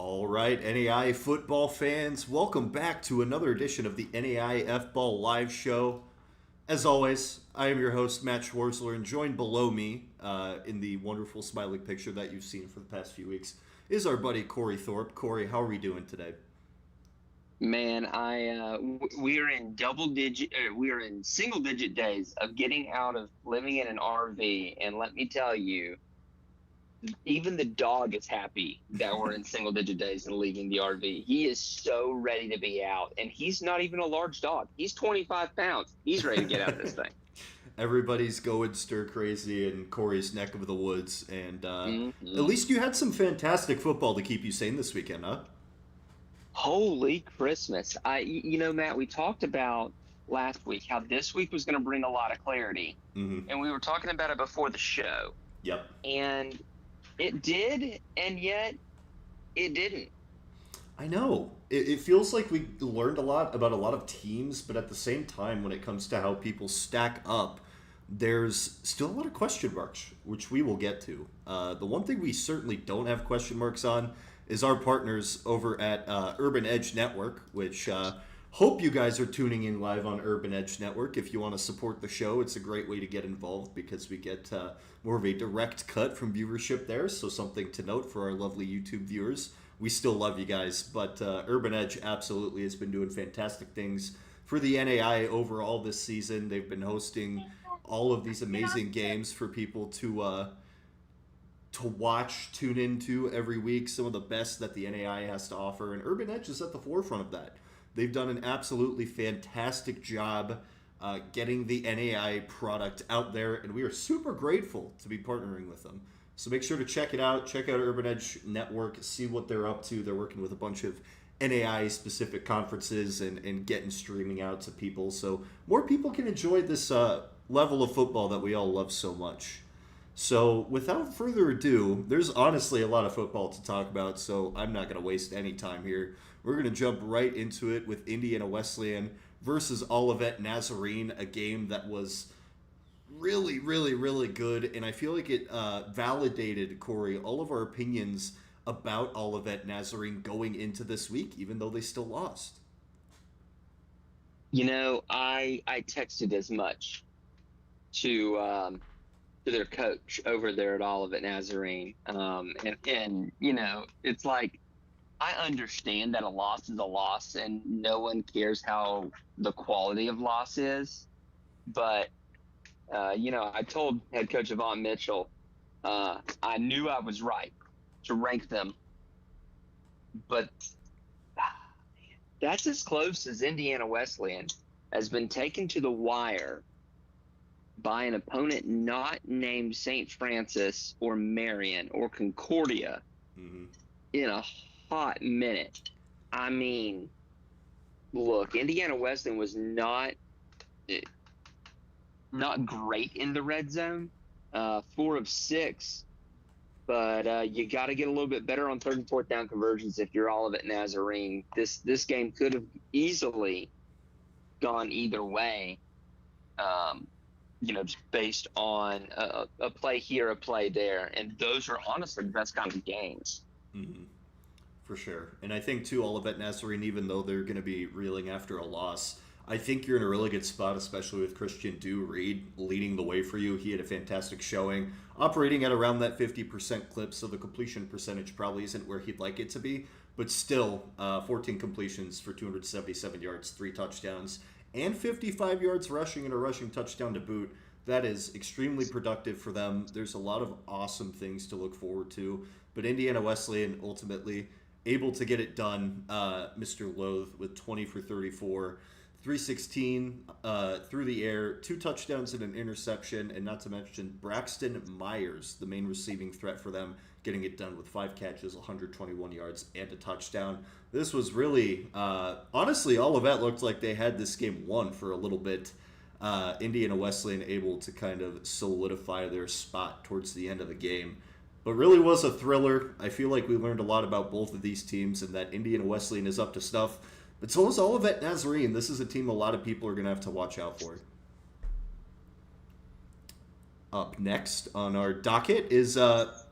All right, NAI football fans, welcome back to another edition of the NAIFBALL live show. As always, I am your host, Matt Schwarzler, and joined below me in the wonderful smiling picture that you've seen for the past few weeks is our buddy Cory Thorpe. Cory, how are we doing today? Man, we are in we are in single digit days of getting out of living in an RV, and let me tell you, even the dog is happy that we're in single digit days and leaving the RV. He is so ready to be out, and he's not even a large dog. He's 25 pounds. He's ready to get out of this thing. Everybody's going stir crazy in Cory's neck of the woods, and at Hmm. least you had some fantastic football to keep you sane this weekend, huh? Holy Christmas! Matt, we talked about last week how this week was going to bring a lot of clarity, Mm-hmm. and we were talking about it before the show. Yep. And it did, and yet it didn't. I know. It feels like we learned a lot about a lot of teams, but at the same time, when it comes to how people stack up, there's still a lot of question marks, which we will get to. The one thing we certainly don't have question marks on is our partners over at Urban Edge Network, which hope you guys are tuning in live on Urban Edge Network. If you want to support the show, it's a great way to get involved because we get more of a direct cut from viewership there. So something to note for our lovely YouTube viewers. We still love you guys, but Urban Edge absolutely has been doing fantastic things for the NAI overall this season. They've been hosting all of these amazing games for people to watch, tune into every week. Some of the best that the NAI has to offer, and Urban Edge is at the forefront of that. They've done an absolutely fantastic job getting the NAI product out there, and we are super grateful to be partnering with them. So make sure to check it out. Check out Urban Edge Network, see what they're up to. They're working with a bunch of NAI specific conferences and getting streaming out to people so more people can enjoy this level of football that we all love so much. So, without further ado, there's honestly a lot of football to talk about, so I'm not going to waste any time here. We're going to jump right into it with Indiana Wesleyan versus Olivet Nazarene, a game that was really, really, really good, and I feel like it validated, Cory, all of our opinions about Olivet Nazarene going into this week, even though they still lost. I texted as much to to their coach over there at Olivet Nazarene, and it's like I understand that a loss is a loss, and no one cares how the quality of loss is, but I told head coach Yvonne Mitchell I knew I was right to rank them, but that's as close as Indiana Wesleyan has been taken to the wire by an opponent not named St. Francis or Marion or Concordia Mm-hmm. in a hot minute. I mean, look, Indiana Wesleyan was not great in the red zone, 4 of 6, but you got to get a little bit better on third and fourth down conversions if you're Olivet Nazarene. This game could have easily gone either way. Um, just based on a play here, a play there, and those are honestly the best kind of games. Mm-hmm. For sure. And I think, too, Olivet Nazarene, even though they're going to be reeling after a loss, I think you're in a really good spot, especially with Christian Dew Reed leading the way for you. He had a fantastic showing, operating at around that 50% clip, so the completion percentage probably isn't where he'd like it to be. But still, 14 completions for 277 yards, 3 touchdowns, and 55 yards rushing and a rushing touchdown to boot. That is extremely productive for them. There's a lot of awesome things to look forward to. But Indiana Wesleyan ultimately able to get it done. Mr. Loth with 20 for 34, 316 through the air, 2 touchdowns and an interception, and not to mention Braxton Myers, the main receiving threat for them, getting it done with 5 catches, 121 yards, and a touchdown. This was really, honestly, all of that looked like they had this game won for a little bit. Indiana Wesleyan able to kind of solidify their spot towards the end of the game. But really was a thriller. I feel like we learned a lot about both of these teams and that Indiana Wesleyan is up to snuff. But so is Olivet Nazarene. This is a team a lot of people are going to have to watch out for. Up next on our docket is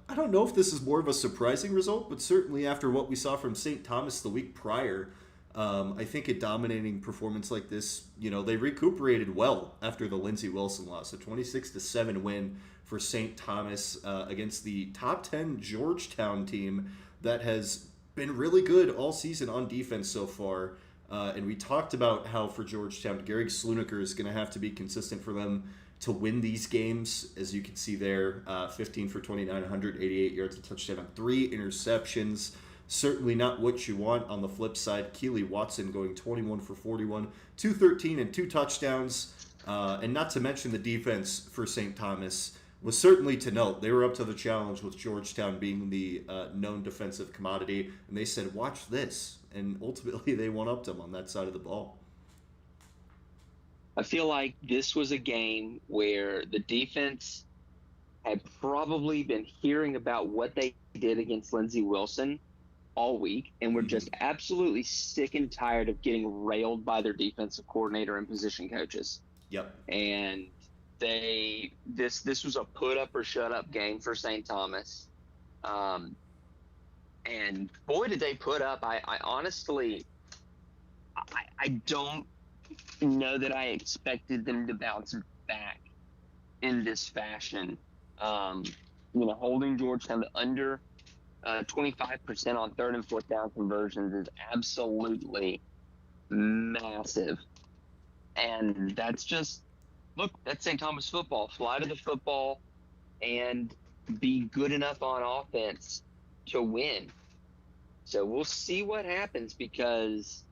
I don't know if this is more of a surprising result, but certainly after what we saw from St. Thomas the week prior, I think a dominating performance like this, they recuperated well after the Lindsey Wilson loss. A 26-7 win for St. Thomas against the top 10 Georgetown team that has been really good all season on defense so far. And we talked about how for Georgetown, Gary Slunaker is going to have to be consistent for them to win these games. As you can see there, 15 for 29, 188 yards, a touchdown, 3 interceptions. Certainly not what you want. On the flip side, Keely Watson going 21 for 41, 213 and 2 touchdowns. And not to mention the defense for St. Thomas was certainly to note. They were up to the challenge with Georgetown being the known defensive commodity. And they said, watch this. And ultimately they won up to them on that side of the ball. I feel like this was a game where the defense had probably been hearing about what they did against Lindsey Wilson all week and were just absolutely sick and tired of getting railed by their defensive coordinator and position coaches. Yep. And this was a put up or shut up game for St. Thomas. And boy, did they put up. I honestly, I don't know that I expected them to bounce back in this fashion. Holding Georgetown to under 25% on 3rd and 4th down conversions is absolutely massive. And that's St. Thomas football. Fly to the football and be good enough on offense to win. So we'll see what happens, because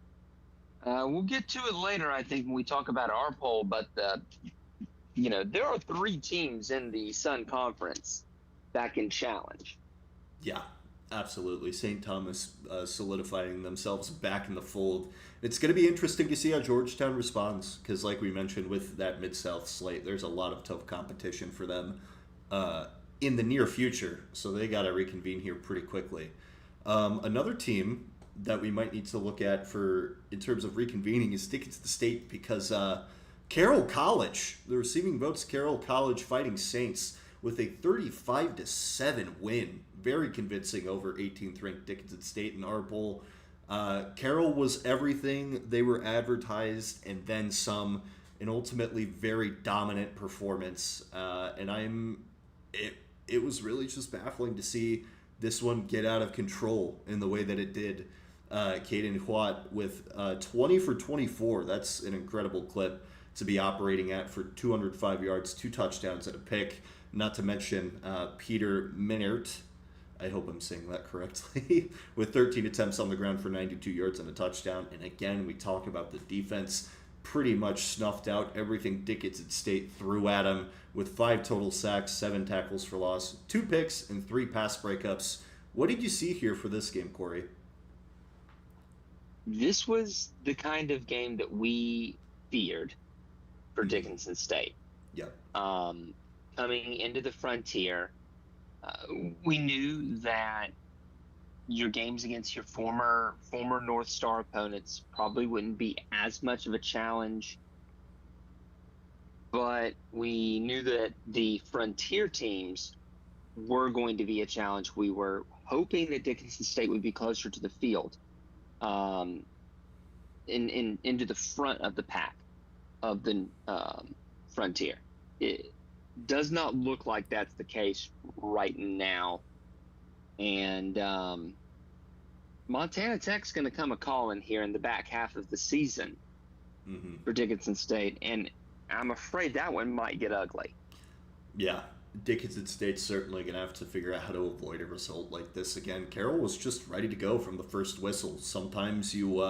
we'll get to it later, I think, when we talk about our poll. But there are 3 teams in the Sun Conference that can challenge. Yeah, absolutely. St. Thomas solidifying themselves back in the fold. It's going to be interesting to see how Georgetown responds, because like we mentioned with that Mid-South slate, there's a lot of tough competition for them in the near future. So they got to reconvene here pretty quickly. Another team that we might need to look at in terms of reconvening is Dickinson State, because Carroll College, the receiving votes, Carroll College Fighting Saints with a 35-7 win. Very convincing over 18th ranked Dickinson State in our poll. Carroll was everything they were advertised and then some, an ultimately very dominant performance. It was really just baffling to see this one get out of control in the way that it did. Caden Huat with 20 for 24. That's an incredible clip to be operating at for 205 yards, 2 touchdowns and a pick. Not to mention Peter Minert, I hope I'm saying that correctly, with 13 attempts on the ground for 92 yards and a touchdown. And again, we talk about the defense pretty much snuffed out everything Dickinson State threw at him, with 5 total sacks, 7 tackles for loss, 2 picks, and 3 pass breakups. What did you see here for this game, Corey? This was the kind of game that we feared for Dickinson State. Yep. Coming into the Frontier, we knew that your games against your former North Star opponents probably wouldn't be as much of a challenge, but we knew that the Frontier teams were going to be a challenge. We were hoping that Dickinson State would be closer to the field, into the front of the pack of the Frontier. It does not look like that's the case right now. And Montana Tech's going to come a calling here in the back half of the season for Dickinson State, and I'm afraid that one might get ugly. Yeah, Dickinson State's certainly going to have to figure out how to avoid a result like this again. Carroll was just ready to go from the first whistle. Sometimes you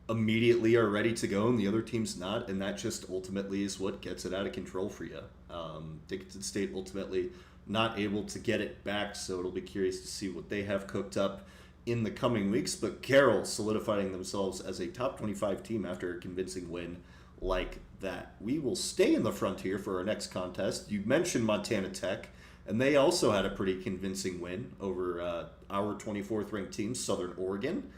immediately are ready to go and the other team's not, and that just ultimately is what gets it out of control for you. Dickinson State ultimately not able to get it back, so it'll be curious to see what they have cooked up in the coming weeks. But Carroll solidifying themselves as a top 25 team after a convincing win like that. We will stay in the Frontier for our next contest. You mentioned Montana Tech, and they also had a pretty convincing win over our 24th ranked team, Southern Oregon.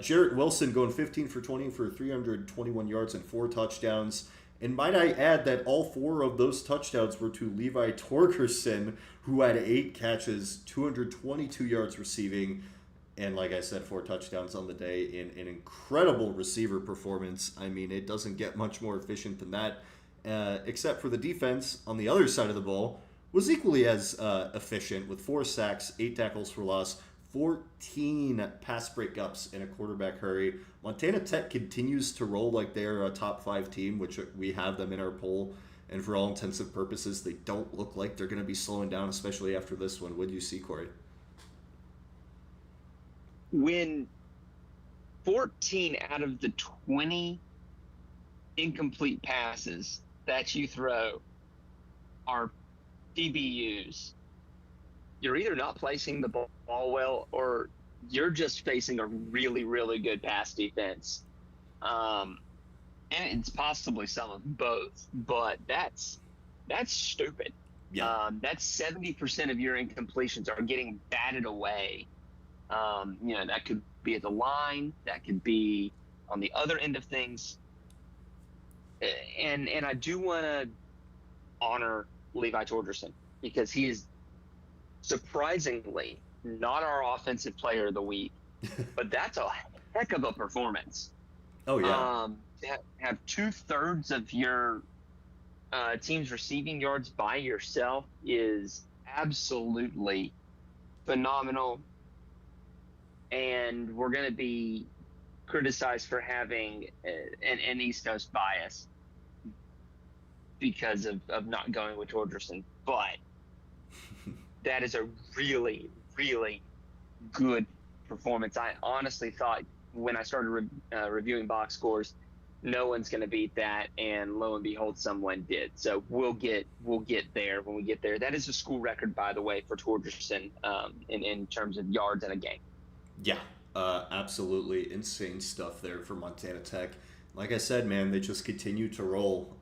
Jarrett Wilson going 15 for 20 for 321 yards and 4 touchdowns. And might I add that all 4 of those touchdowns were to Levi Torgerson, who had 8 catches, 222 yards receiving, and like I said, 4 touchdowns on the day in an incredible receiver performance. I mean, it doesn't get much more efficient than that, except for the defense on the other side of the ball was equally as efficient with 4 sacks, 8 tackles for loss, 14 pass breakups in a quarterback hurry. Montana Tech continues to roll like they're a top 5 team, which we have them in our poll. And for all intents and purposes, they don't look like they're going to be slowing down, especially after this one. What do you see, Cory? When 14 out of the 20 incomplete passes that you throw are PBUs, you're either not placing the ball well or you're just facing a really, really good pass defense. And it's possibly some of both, but that's stupid. Yeah. That's 70% of your incompletions are getting batted away. That could be at the line, that could be on the other end of things. And I do want to honor Levi Torgerson because he is surprisingly not our offensive player of the week, but that's a heck of a performance. Oh, yeah. Have 2/3 of your team's receiving yards by yourself is absolutely phenomenal. And we're going to be criticized for having an East Coast bias because of not going with Torgerson. But that is a really, really good performance. I honestly thought when I started reviewing box scores, no one's going to beat that, and lo and behold, someone did. So we'll get there when we get there. That is a school record, by the way, for Torgerson in terms of yards in a game. Yeah, absolutely insane stuff there for Montana Tech. Like I said, man, they just continue to roll.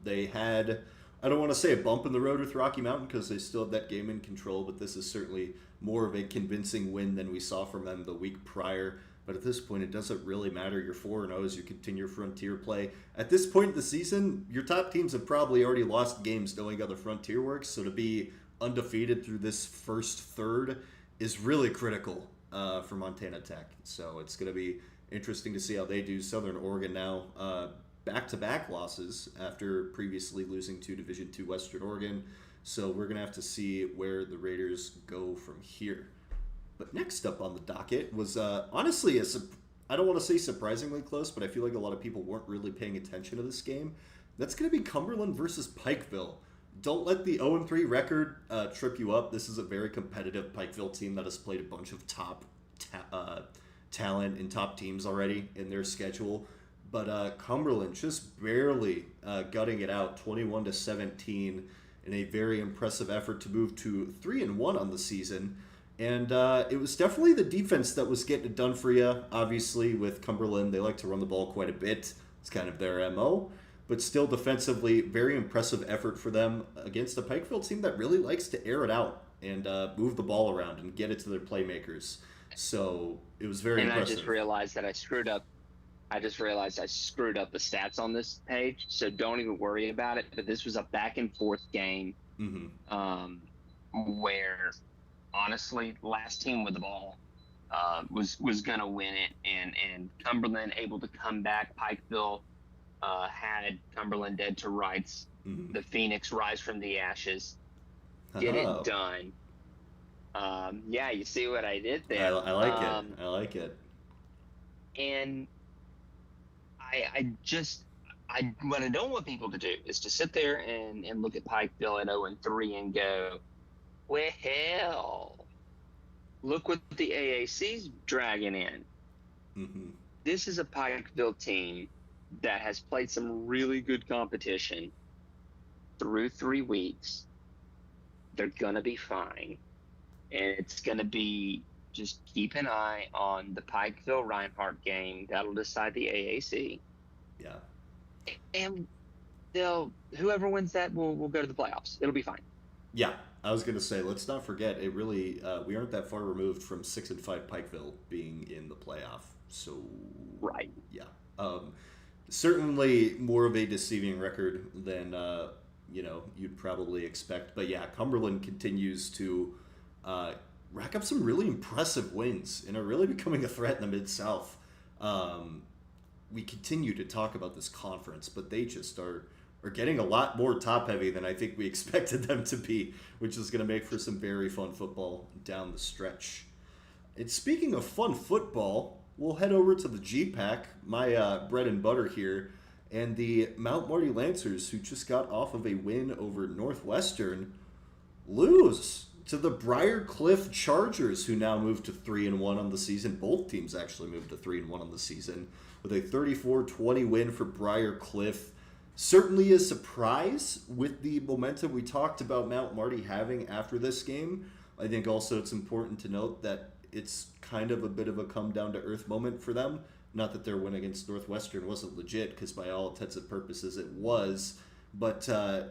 They had, I don't want to say a bump in the road with Rocky Mountain because they still have that game in control, but this is certainly more of a convincing win than we saw from them the week prior. But at this point, it doesn't really matter. You're 4-0 as you continue Frontier play. At this point in the season, your top teams have probably already lost games knowing how the Frontier works. So to be undefeated through this first third is really critical for Montana Tech. So it's going to be interesting to see how they do. Southern Oregon now back-to-back losses after previously losing to Division II Western Oregon. So we're going to have to see where the Raiders go from here. But next up on the docket was honestly, I don't want to say surprisingly close, but I feel like a lot of people weren't really paying attention to this game. That's going to be Cumberland versus Pikeville. Don't let the 0-3 record trip you up. This is a very competitive Pikeville team that has played a bunch of top talent and top teams already in their schedule. But Cumberland just barely gutting it out, 21-17, in a very impressive effort to move to 3-1 on the season. And it was definitely the defense that was getting it done for you. Obviously, with Cumberland, they like to run the ball quite a bit. It's kind of their MO. But still, defensively, very impressive effort for them against a Pikeville team that really likes to air it out and move the ball around and get it to their playmakers. So it was very impressive. And I just realized that I screwed up. I screwed up the stats on this page, so don't even worry about it. But this was a back and forth game where, honestly, last team with the ball was gonna win it, and Cumberland able to come back. Pikeville had Cumberland dead to rights. The Phoenix rise from the ashes, get it done. Yeah, you see what I did there. I like it. I like it. And what I don't want people to do is to sit there and look at Pikeville at 0-3 and go, well, look what the AAC's dragging in. This is a Pikeville team that has played some really good competition through 3 weeks. They're going to be fine. And it's going to be just keep an eye on the Pikeville-Reinhardt game. That'll decide the AAC. Yeah. And whoever wins that will go to the playoffs. It'll be fine. Yeah, I was going to say, let's not forget, it really, we aren't that far removed from 6-5 Pikeville being in the playoff. So, right. Yeah. certainly more of a deceiving record than you'd probably expect. But yeah, Cumberland continues to rack up some really impressive wins and are really becoming a threat in the Mid-South. We continue to talk about this conference, but they just are getting a lot more top heavy than I think we expected them to be, which is going to make for some very fun football down the stretch. And speaking of fun football, we'll head over to the GPAC, my bread and butter here, and the Mount Marty Lancers, who just got off of a win over Northwestern, lose to the Briar Cliff Chargers, who now moved to 3-1 on the season. Both teams actually moved to 3-1 on the season with a 34-20 win for Briar Cliff. Certainly a surprise with the momentum we talked about Mount Marty having after this game. I think also it's important to note that it's kind of a bit of a come down to earth moment for them. Not that their win against Northwestern wasn't legit, because by all intents and purposes it was. But the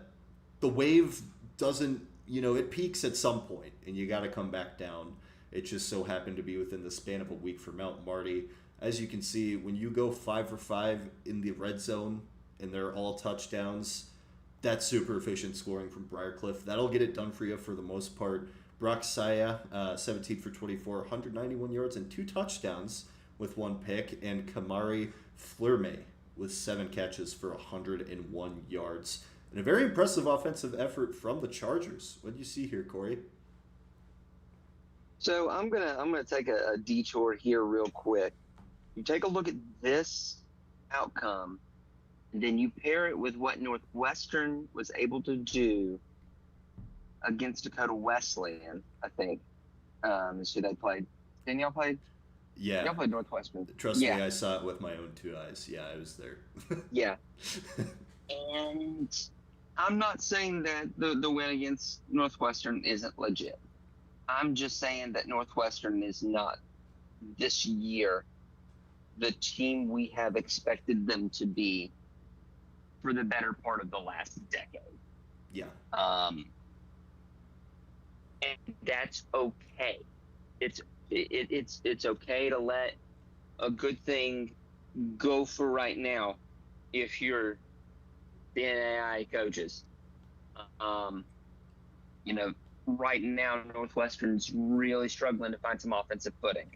wave doesn't, it peaks at some point, and you got to come back down. It just so happened to be within the span of a week for Mount Marty. As you can see, when you go 5 for 5 in the red zone, and they're all touchdowns, that's super efficient scoring from Briarcliff. That'll get it done for you for the most part. Brock Saya, 17 for 24, 191 yards and 2 touchdowns with 1 pick, and Kamari Flurme with 7 catches for 101 yards. And a very impressive offensive effort from the Chargers. What do you see here, Cory? So I'm gonna take a detour here real quick. You take a look at this outcome, and then you pair it with what Northwestern was able to do against Dakota Wesleyan, I think. Is who they played. Didn't y'all play? Yeah. Y'all played Northwestern. Trust me, I saw it with my own 2 eyes. Yeah, I was there. Yeah. And I'm not saying that the win against Northwestern isn't legit. I'm just saying that Northwestern is not, this year, the team we have expected them to be for the better part of the last decade. Yeah. And that's okay. It's okay to let a good thing go for right now if you're the NAIA coaches. Right now Northwestern's really struggling to find some offensive footing.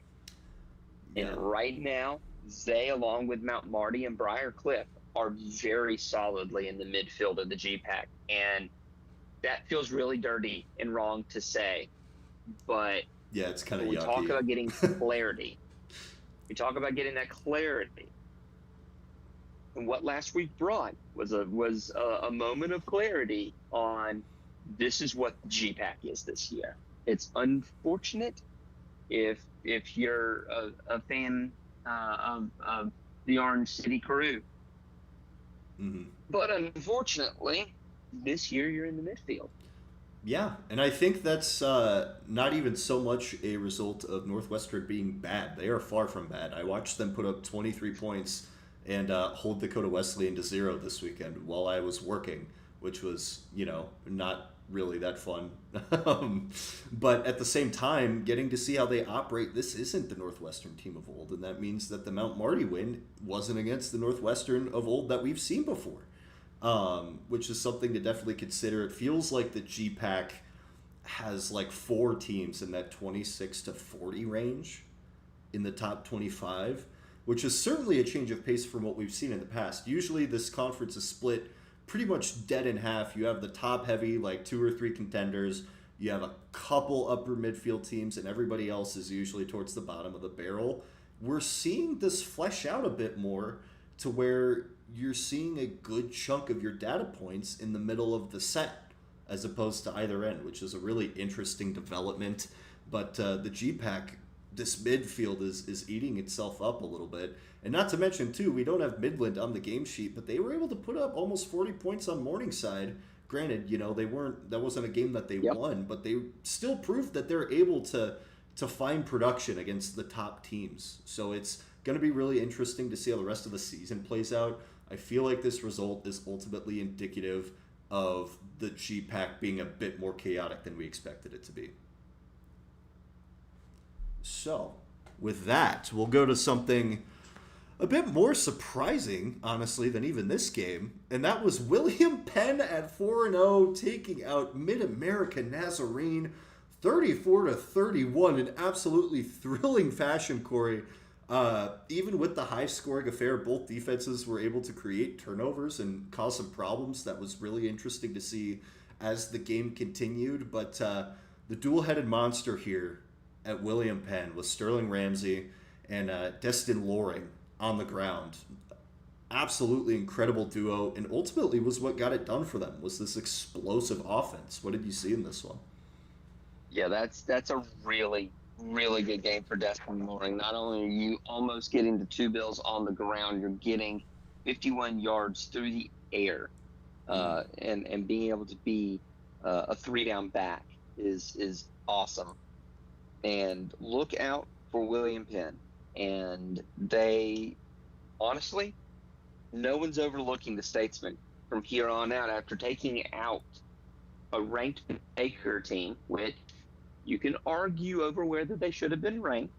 Yeah. And right now, they, along with Mount Marty and Briar Cliff, are very solidly in the midfield of the GPAC. And that feels really dirty and wrong to say. But yeah, it's kind of yucky. We talk about getting clarity. We talk about getting that clarity. And what last week brought was a moment of clarity on this is what the GPAC is this year. It's unfortunate if you're a fan of the Orange City Crew. Mm-hmm. But unfortunately, this year you're in the midfield. Yeah, and I think that's not even so much a result of Northwestern being bad. They are far from bad. I watched them put up 23 points and hold Dakota Wesleyan to 0 this weekend while I was working, which was, not really that fun. But at the same time, getting to see how they operate, this isn't the Northwestern team of old, and that means that the Mount Marty win wasn't against the Northwestern of old that we've seen before, which is something to definitely consider. It feels like the GPAC has like 4 teams in that 26 to 40 range in the top 25, which is certainly a change of pace from what we've seen in the past. Usually this conference is split pretty much dead in half. You have the top heavy, like 2 or 3 contenders. You have a couple upper midfield teams, and everybody else is usually towards the bottom of the barrel. We're seeing this flesh out a bit more to where you're seeing a good chunk of your data points in the middle of the set as opposed to either end, which is a really interesting development. But the GPAC, this midfield is eating itself up a little bit. And not to mention, too, we don't have Midland on the game sheet, but they were able to put up almost 40 points on Morningside. Granted, that wasn't a game that they won, but they still proved that they're able to find production against the top teams. So it's going to be really interesting to see how the rest of the season plays out. I feel like this result is ultimately indicative of the GPAC being a bit more chaotic than we expected it to be. So, with that, we'll go to something a bit more surprising, honestly, than even this game, and that was William Penn at 4-0, taking out Mid-America Nazarene 34-31 in absolutely thrilling fashion, Corey. Even with the high-scoring affair, both defenses were able to create turnovers and cause some problems. That was really interesting to see as the game continued, but the dual-headed monster here at William Penn was Sterling Ramsey and Destin Loring on the ground. Absolutely incredible duo, and ultimately was what got it done for them, was this explosive offense. What did you see in this one? Yeah, that's a really, really good game for Destin Loring. Not only are you almost getting the two bills on the ground, you're getting 51 yards through the air, and being able to be a three-down back is awesome. And look out for William Penn. And they, honestly, no one's overlooking the Statesman from here on out after taking out a ranked Baker team, which you can argue over whether they should have been ranked.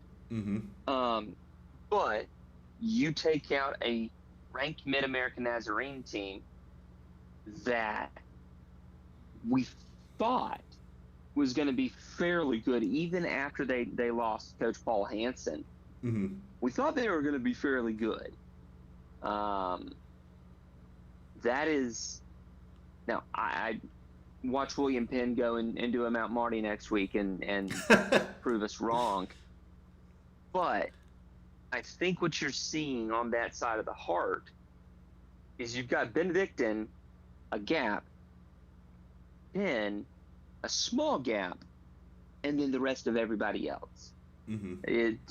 But you take out a ranked Mid-American Nazarene team that we thought was going to be fairly good, even after they lost Coach Paul Hansen. We thought they were going to be fairly good. That is now I watch William Penn go and do a Mount Marty next week and prove us wrong. But I think what you're seeing on that side of the heart is you've got Benedictine, a gap, Penn, a small gap, and then the rest of everybody else.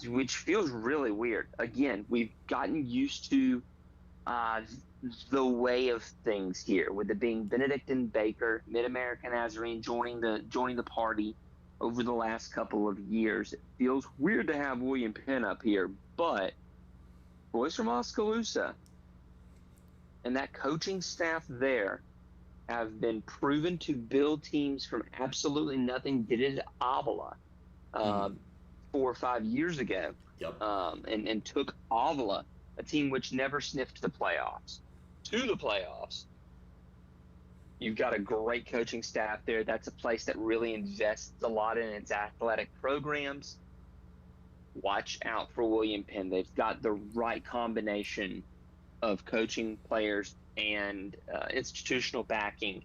Which feels really weird. Again, we've gotten used to the way of things here, with it being Benedictine, Baker, Mid-American Nazarene joining the party over the last couple of years. It feels weird to have William Penn up here, but boys from Oskaloosa and that coaching staff there have been proven to build teams from absolutely nothing. Did it at Avila 4 or 5 years ago. Yep. And took Avila, a team which never sniffed the playoffs, to the playoffs. You've got a great coaching staff there. That's a place that really invests a lot in its athletic programs. Watch out for William Penn. They've got the right combination of coaching, players, and institutional backing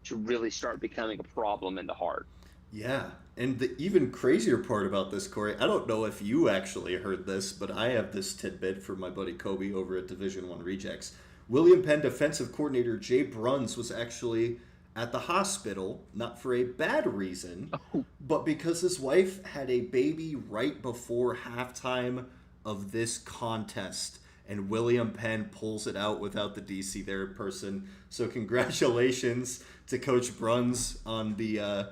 to really start becoming a problem in the heart. Yeah, and the even crazier part about this, Corey, I don't know if you actually heard this, but I have this tidbit from my buddy Kobe over at Division I Rejects. William Penn defensive coordinator Jay Bruns was actually at the hospital, not for a bad reason, but because his wife had a baby right before halftime of this contest. And William Penn pulls it out without the DC there in person. So congratulations to Coach Bruns on the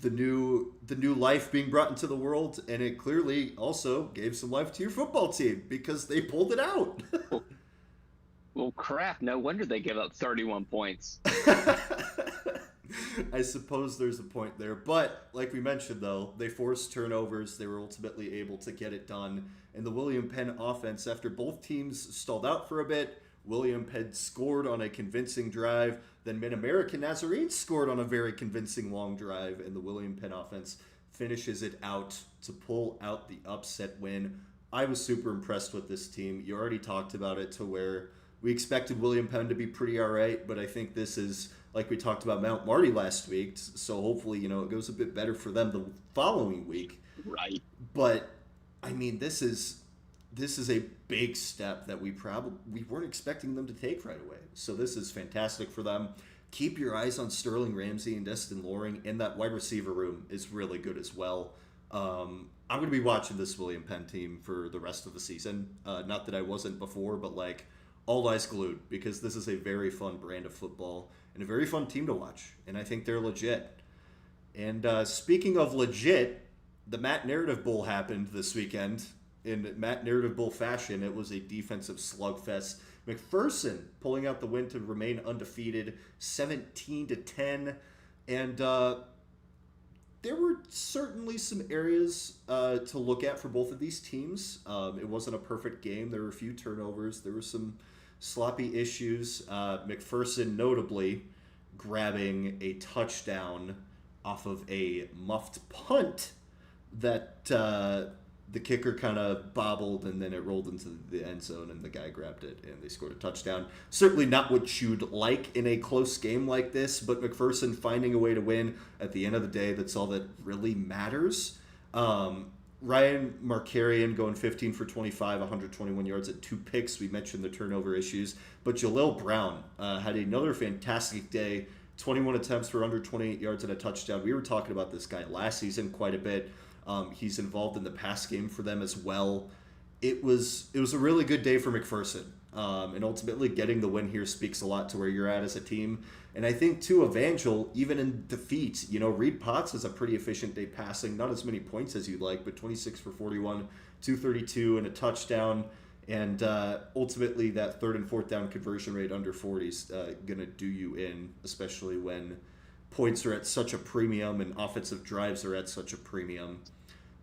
new life being brought into the world, and it clearly also gave some life to your football team because they pulled it out. Well, crap! No wonder they give up 31 points. I suppose there's a point there, but like we mentioned, though, they forced turnovers. They were ultimately able to get it done. And the William Penn offense, after both teams stalled out for a bit, William Penn scored on a convincing drive. Then Mid-American Nazarene scored on a very convincing long drive, and the William Penn offense finishes it out to pull out the upset win. I was super impressed with this team. You already talked about it, to where we expected William Penn to be pretty all right, but I think this is, like we talked about Mount Marty last week, so hopefully, it goes a bit better for them the following week. Right. But I mean, this is a big step that we weren't expecting them to take right away. So this is fantastic for them. Keep your eyes on Sterling Ramsey and Destin Loring, and that wide receiver room is really good as well. I'm going to be watching this William Penn team for the rest of the season. Not that I wasn't before, but like all eyes glued, because this is a very fun brand of football and a very fun team to watch. And I think they're legit. And speaking of legit, the Matt Narrative Bowl happened this weekend. In Matt Narrative Bowl fashion, it was a defensive slugfest. McPherson pulling out the win to remain undefeated, 17-10. And there were certainly some areas to look at for both of these teams. It wasn't a perfect game. There were a few turnovers. There were some sloppy issues. McPherson notably grabbing a touchdown off of a muffed punt that the kicker kind of bobbled and then it rolled into the end zone and the guy grabbed it and they scored a touchdown. Certainly not what you'd like in a close game like this, but McPherson finding a way to win at the end of the day, that's all that really matters. Ryan Markarian going 15 for 25, 121 yards at 2 picks. We mentioned the turnover issues, but Jaleel Brown had another fantastic day. 21 attempts for under 28 yards and a touchdown. We were talking about this guy last season quite a bit. He's involved in the pass game for them as well. It was a really good day for McPherson. And ultimately getting the win here speaks a lot to where you're at as a team. And I think, too, Evangel, even in defeat, Reed Potts has a pretty efficient day passing. Not as many points as you'd like, but 26 for 41, 232, and a touchdown. And ultimately, that 3rd and 4th down conversion rate under 40 is going to do you in, especially when points are at such a premium and offensive drives are at such a premium.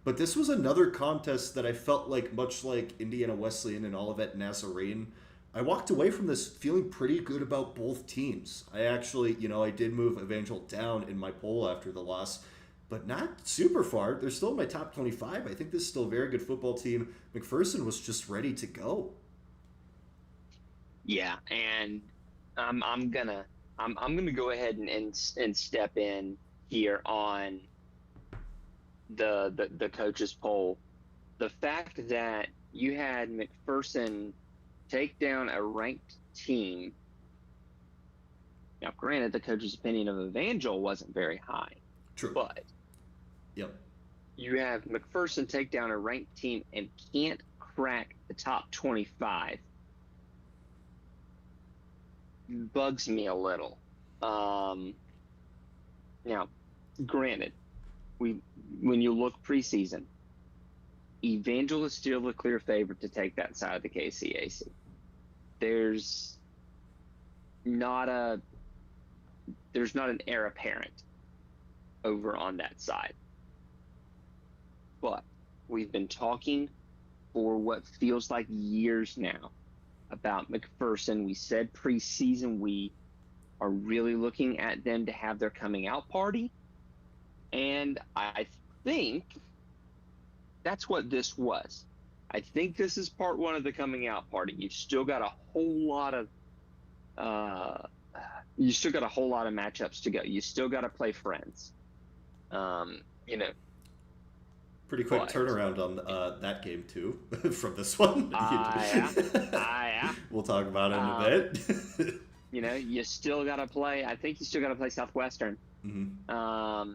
But this was another contest that I felt like, much like Indiana Wesleyan and Olivet Nazarene, I walked away from this feeling pretty good about both teams. I actually, I did move Evangel down in my poll after the loss, but not super far. They're still in my top 25. I think this is still a very good football team. McPherson was just ready to go. Yeah, and I'm gonna go ahead and step in here on the coaches poll. The fact that you had McPherson take down a ranked team. Now, granted, the coach's opinion of Evangel wasn't very high. True. But yep, you have McPherson take down a ranked team and can't crack the top 25. Bugs me a little. Now, granted, when you look preseason, Evangel is still the clear favorite to take that side of the KCAC. There's not an heir apparent over on that side. But we've been talking for what feels like years now about McPherson. We said preseason we are really looking at them to have their coming out party. And I think that's what this was. I think this is part 1 of the coming out party. You've still got a whole lot of matchups to go. You still got to play friends. Pretty quick turnaround on that game too from this one. Yeah. We'll talk about it in a bit. You still got to play. I think you still got to play Southwestern. Mm-hmm.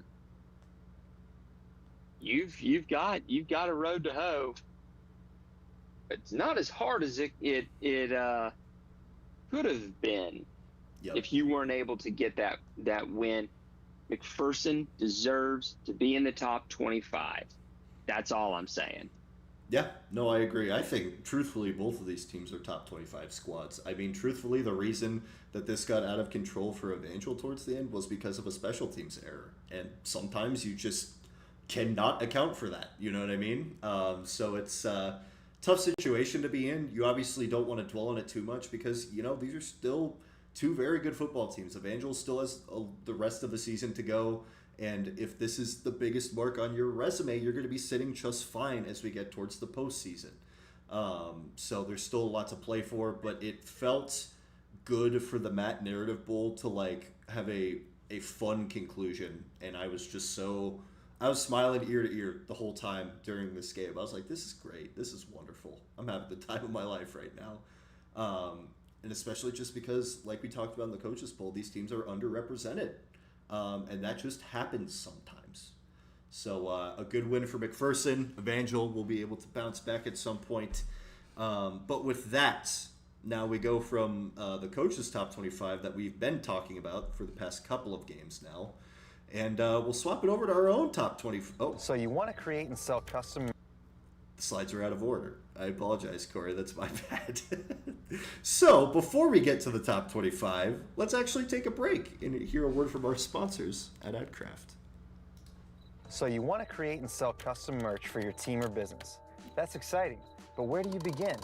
You've got a road to hoe. It's not as hard as it could have been. Yep. If you weren't able to get that win. McPherson deserves to be in the top 25. That's all I'm saying. Yeah, no, I agree. I think, truthfully, both of these teams are top 25 squads. I mean, truthfully, the reason that this got out of control for Evangel towards the end was because of a special teams error. And sometimes you just cannot account for that. You know what I mean? So it's a tough situation to be in. You obviously don't want to dwell on it too much because, these are still 2 very good football teams. Evangel still has the rest of the season to go. And if this is the biggest mark on your resume, you're going to be sitting just fine as we get towards the postseason. So there's still a lot to play for, but it felt good for the Matt Narrative Bowl to have a fun conclusion. And I was smiling ear to ear the whole time during this game. I was like, this is great. This is wonderful. I'm having the time of my life right now. And especially just because, like we talked about in the coaches poll, these teams are underrepresented. And that just happens sometimes. So a good win for McPherson. Evangel will be able to bounce back at some point. But with that, now we go from the coaches' top 25 that we've been talking about for the past couple of games now. And we'll swap it over to our own top 20. Oh. So you want to create and sell custom... The slides are out of order. I apologize, Cory. That's my bad. So, before we get to the top 25, let's actually take a break and hear a word from our sponsors at AdCraft. So you want to create and sell custom merch for your team or business. That's exciting, but where do you begin?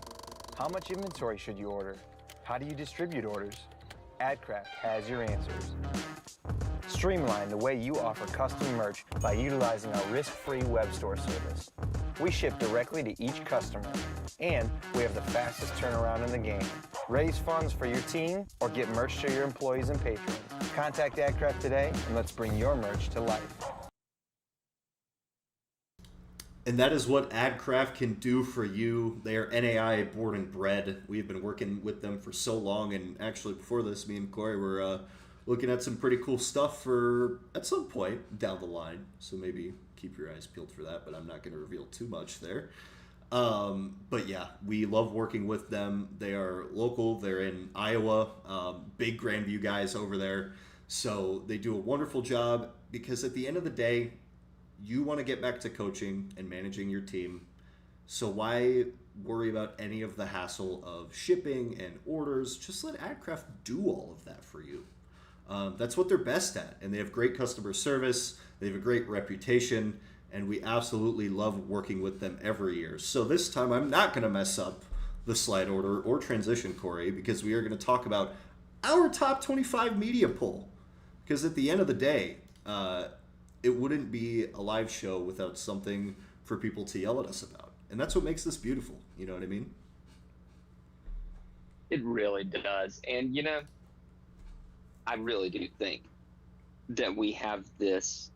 How much inventory should you order? How do you distribute orders? AdCraft has your answers. Streamline the way you offer custom merch by utilizing our risk-free web store service. We ship directly to each customer, and we have the fastest turnaround in the game. Raise funds for your team or get merch to your employees and patrons. Contact AdCraft today, and let's bring your merch to life. And that is what AdCraft can do for you. They are NAI born and bred. We've been working with them for so long, and actually before this, me and Cory were looking at some pretty cool stuff for at some point down the line. So maybe keep your eyes peeled for that, but I'm not going to reveal too much there. But yeah, we love working with them. They are local. They're in Iowa, big Grandview guys over there. So they do a wonderful job because at the end of the day, you want to get back to coaching and managing your team. So why worry about any of the hassle of shipping and orders? Just let AdCraft do all of that for you. That's what they're best at. And they have great customer service. They have a great reputation. And we absolutely love working with them every year. So this time I'm not going to mess up the slide order or transition, Cory, because we are going to talk about our top 25 media poll. Because at the end of the day, it wouldn't be a live show without something for people to yell at us about. And that's what makes this beautiful. You know what I mean? It really does. And, you know, I really do think that we have this,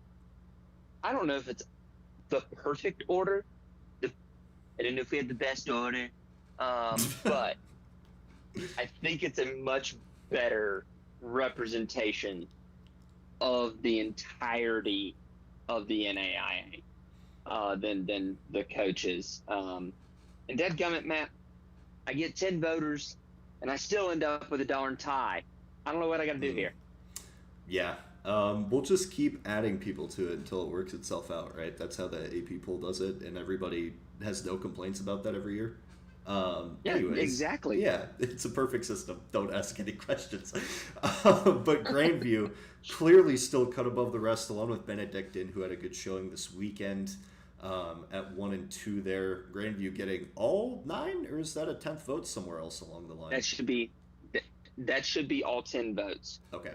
I don't know if it's the perfect order. I don't know if we have the best order. But I think it's a much better representation of the entirety of the NAIA than the coaches. And dadgummit, Matt, I get 10 voters, and I still end up with a darn tie. I don't know what I got to do here. Yeah. We'll just keep adding people to it until it works itself out, right? That's how the AP poll does it, and everybody has no complaints about that every year. Anyways, exactly. Yeah, it's a perfect system. Don't ask any questions. But Grandview clearly still cut above the rest, along with Benedictine, who had a good showing this weekend at 1 and 2 there. Grandview getting all 9, or is that a 10th vote somewhere else along the line? That should be all 10 votes. Okay.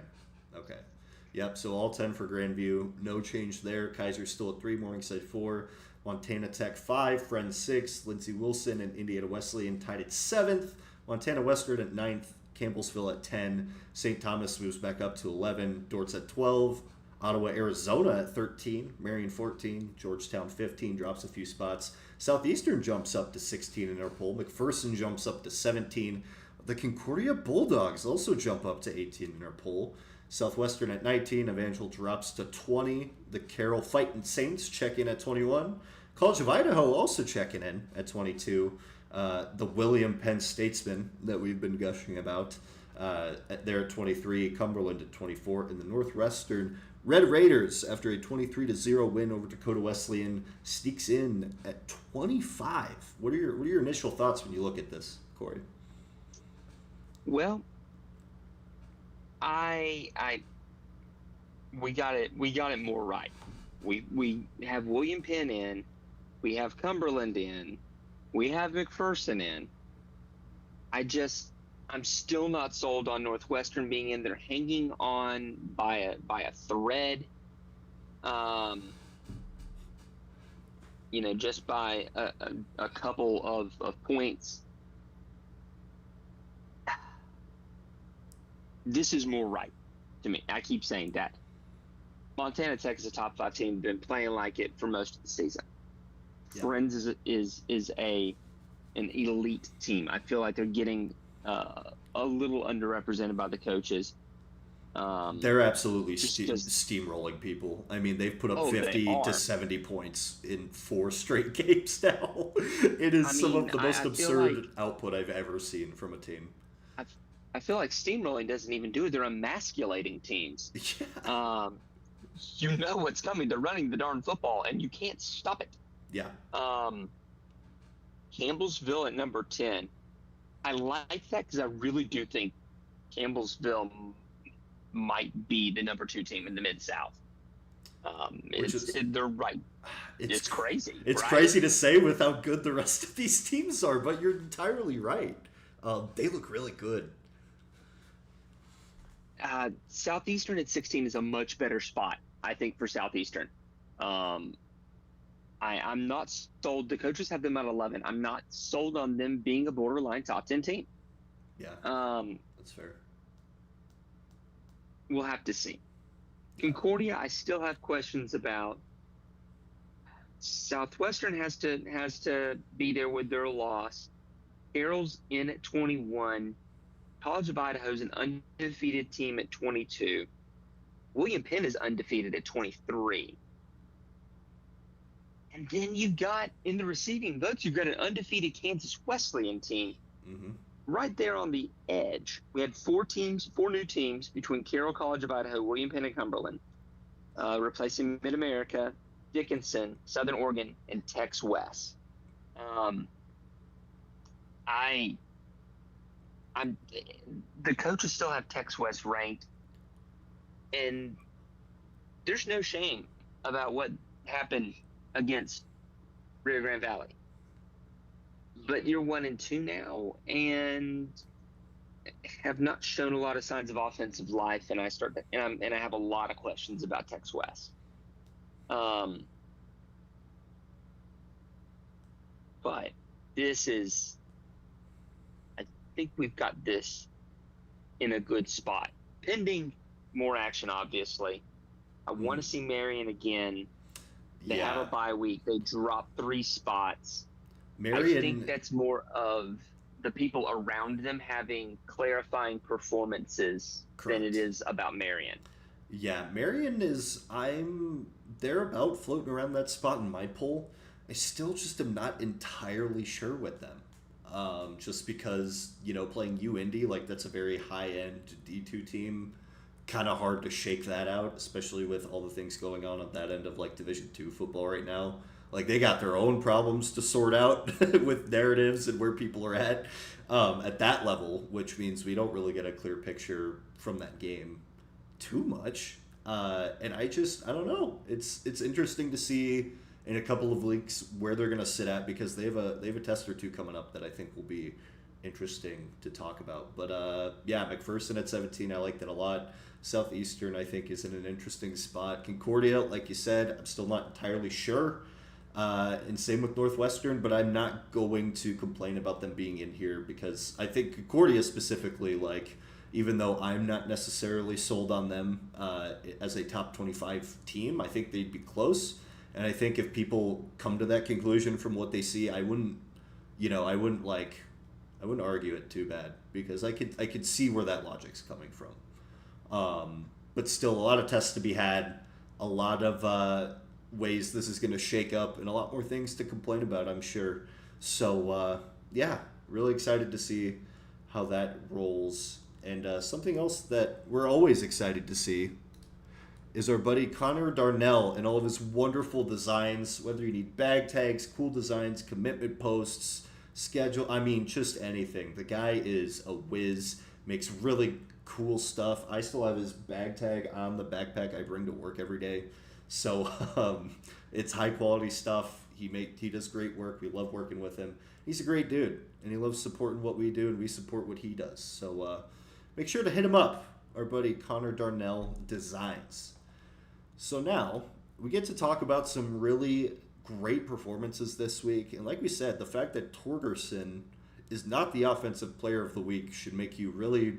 Yep, so all 10 for Grandview. No change there. Kaiser's still at 3, Morningside 4, Montana Tech 5, Friends 6, Lindsey Wilson and Indiana Wesleyan tied at 7th, Montana Western at 9th, Campbellsville at 10, St. Thomas moves back up to 11, Dort's at 12, Ottawa, Arizona at 13, Marion 14, Georgetown 15, drops a few spots. Southeastern jumps up to 16 in our poll. McPherson jumps up to 17. The Concordia Bulldogs also jump up to 18 in our poll. Southwestern at 19, Evangel drops to 20. The Carroll Fighting Saints check in at 21. College of Idaho also checking in at 22. The William Penn Statesman that we've been gushing about, they're at 23. Cumberland at 24. And the Northwestern Red Raiders, after a 23-0 win over Dakota Wesleyan, sneaks in at 25. What are your initial thoughts when you look at this, Cory? Well, we got it more right. We have William Penn in, we have Cumberland in, we have McPherson in. I'm still not sold on Northwestern being in. They're hanging on by a thread. Just by a couple of points. This is more right to me. I keep saying that. Montana Tech is a top 5 team, been playing like it for most of the season. Yeah. Friends is an elite team. I feel like they're getting a little underrepresented by the coaches. They're absolutely steamrolling people. I mean, they've put up 50 to 70 points in 4 straight games now. It is some of the most absurd output I've ever seen from a team. I feel like steamrolling doesn't even do it. They're emasculating teams. Yeah. You know what's coming. They're running the darn football, and you can't stop it. Yeah. Campbellsville at number 10. I like that because I really do think Campbellsville might be the number 2 team in the Mid-South. They're right. It's crazy. It's right? crazy to say with how good the rest of these teams are, but you're entirely right. They look really good. Southeastern at 16 is a much better spot, I think, for Southeastern. I'm not sold. The coaches have them at 11. I'm not sold on them being a borderline top 10 team. Yeah, that's fair. We'll have to see. Concordia, I still have questions about. Southwestern has to be there with their loss. Carroll's in at 21. College of Idaho is an undefeated team at 22. William Penn is undefeated at 23. And then you've got, in the receiving votes, you've got an undefeated Kansas Wesleyan team right there on the edge. We had four new teams between Carroll, College of Idaho, William Penn, and Cumberland, replacing Mid-America, Dickinson, Southern Oregon, and Tex West. The coaches still have Tex West ranked, and there's no shame about what happened against Rio Grande Valley. But you're 1-2 now, and have not shown a lot of signs of offensive life. And I have a lot of questions about Tex West. But I think we've got this in a good spot. Pending more action, obviously. I want to see Marion again. They have a bye week. They dropped 3 spots. I think that's more of the people around them having clarifying performances than it is about Marion. Yeah, Marion they're about floating around that spot in my poll. I still just am not entirely sure with them. Just because, playing UIndy, that's a very high-end D2 team, kind of hard to shake that out, especially with all the things going on at that end of, Division II football right now. They got their own problems to sort out with narratives and where people are at that level, which means we don't really get a clear picture from that game too much. And I don't know. It's interesting to see in a couple of weeks where they're going to sit at, because they have a test or two coming up that I think will be interesting to talk about. But McPherson at 17, I like that a lot. Southeastern, I think, is in an interesting spot. Concordia, like you said, I'm still not entirely sure. And same with Northwestern, but I'm not going to complain about them being in here, because I think Concordia specifically, even though I'm not necessarily sold on them as a top 25 team, I think they'd be close. And I think if people come to that conclusion from what they see, I wouldn't argue it too bad, because I could see where that logic's coming from. But still, a lot of tests to be had, a lot of ways this is going to shake up, and a lot more things to complain about, I'm sure. So, really excited to see how that rolls. And something else that we're always excited to see is our buddy Connor Darnell and all of his wonderful designs, whether you need bag tags, cool designs, commitment posts, schedule, just anything. The guy is a whiz, makes really cool stuff. I still have his bag tag on the backpack I bring to work every day. So it's high quality stuff. He does great work. We love working with him. He's a great dude, and he loves supporting what we do, and we support what he does. So make sure to hit him up, our buddy Connor Darnell Designs. So now we get to talk about some really great performances this week. And like we said, the fact that Torgerson is not the offensive player of the week should make you really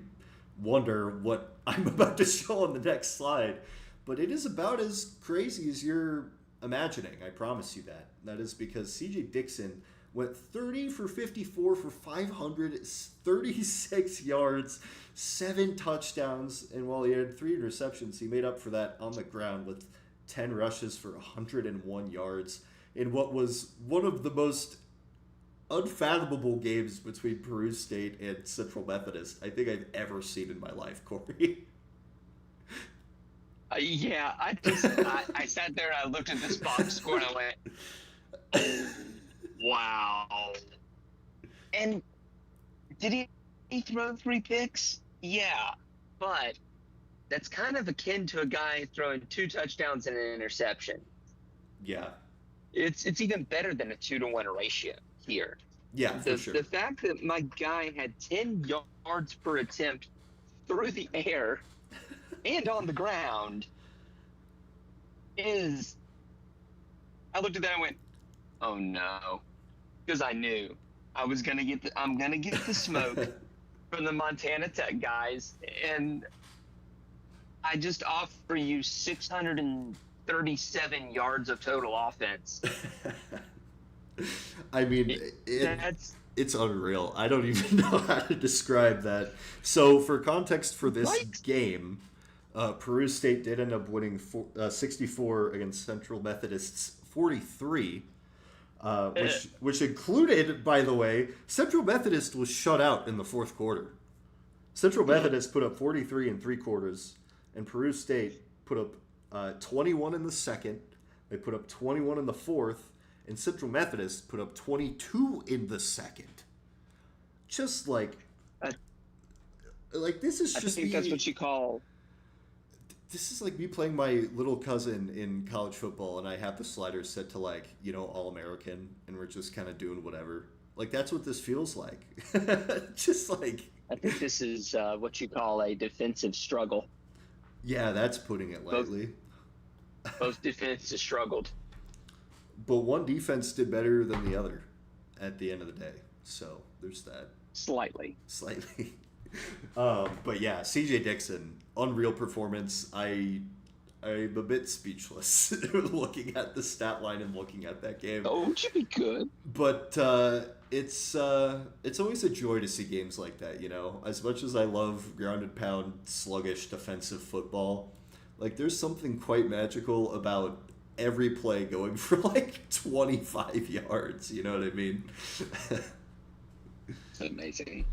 wonder what I'm about to show on the next slide. But it is about as crazy as you're imagining, I promise you that. That is because C.J. Dixon went 30 for 54 for 536 yards, 7 touchdowns, and while he had 3 interceptions, he made up for that on the ground with 10 rushes for 101 yards in what was one of the most unfathomable games between Peru State and Central Methodist I think I've ever seen in my life, Corey. I sat there and I looked at this box score and I went, wow. And did he throw 3 picks? Yeah, but that's kind of akin to a guy throwing 2 touchdowns and an interception. Yeah. It's even better than a 2-to-1 ratio here. Yeah, for sure. The fact that my guy had 10 yards per attempt through the air and on the ground is, I looked at that and went, oh no, because I knew I'm gonna get the smoke from the Montana Tech guys, and I just offer you 637 yards of total offense. I mean, it's unreal. I don't even know how to describe that. So, for context for this game, Peru State did end up winning 64 against Central Methodists 43, which included, by the way, Central Methodist was shut out in the fourth quarter. Central Methodist put up 43 in 3 quarters, and Peru State put up 21 in the second. They put up 21 in the fourth, and Central Methodist put up 22 in the second. Just like this is just. I think that's what you call. This is like me playing my little cousin in college football, and I have the sliders set to All-American, and we're just kind of doing whatever. Like, that's what this feels like. Just like. I think this is what you call a defensive struggle. Yeah, that's putting it lightly. Both defenses struggled. But one defense did better than the other at the end of the day. So there's that. Slightly. But yeah, CJ Dixon, unreal performance. I'm a bit speechless looking at the stat line and looking at that game. Oh, it should be good. But it's always a joy to see games like that, you know. As much as I love grounded pound, sluggish defensive football, like there's something quite magical about every play going for like 25 yards. You know what I mean? It's amazing.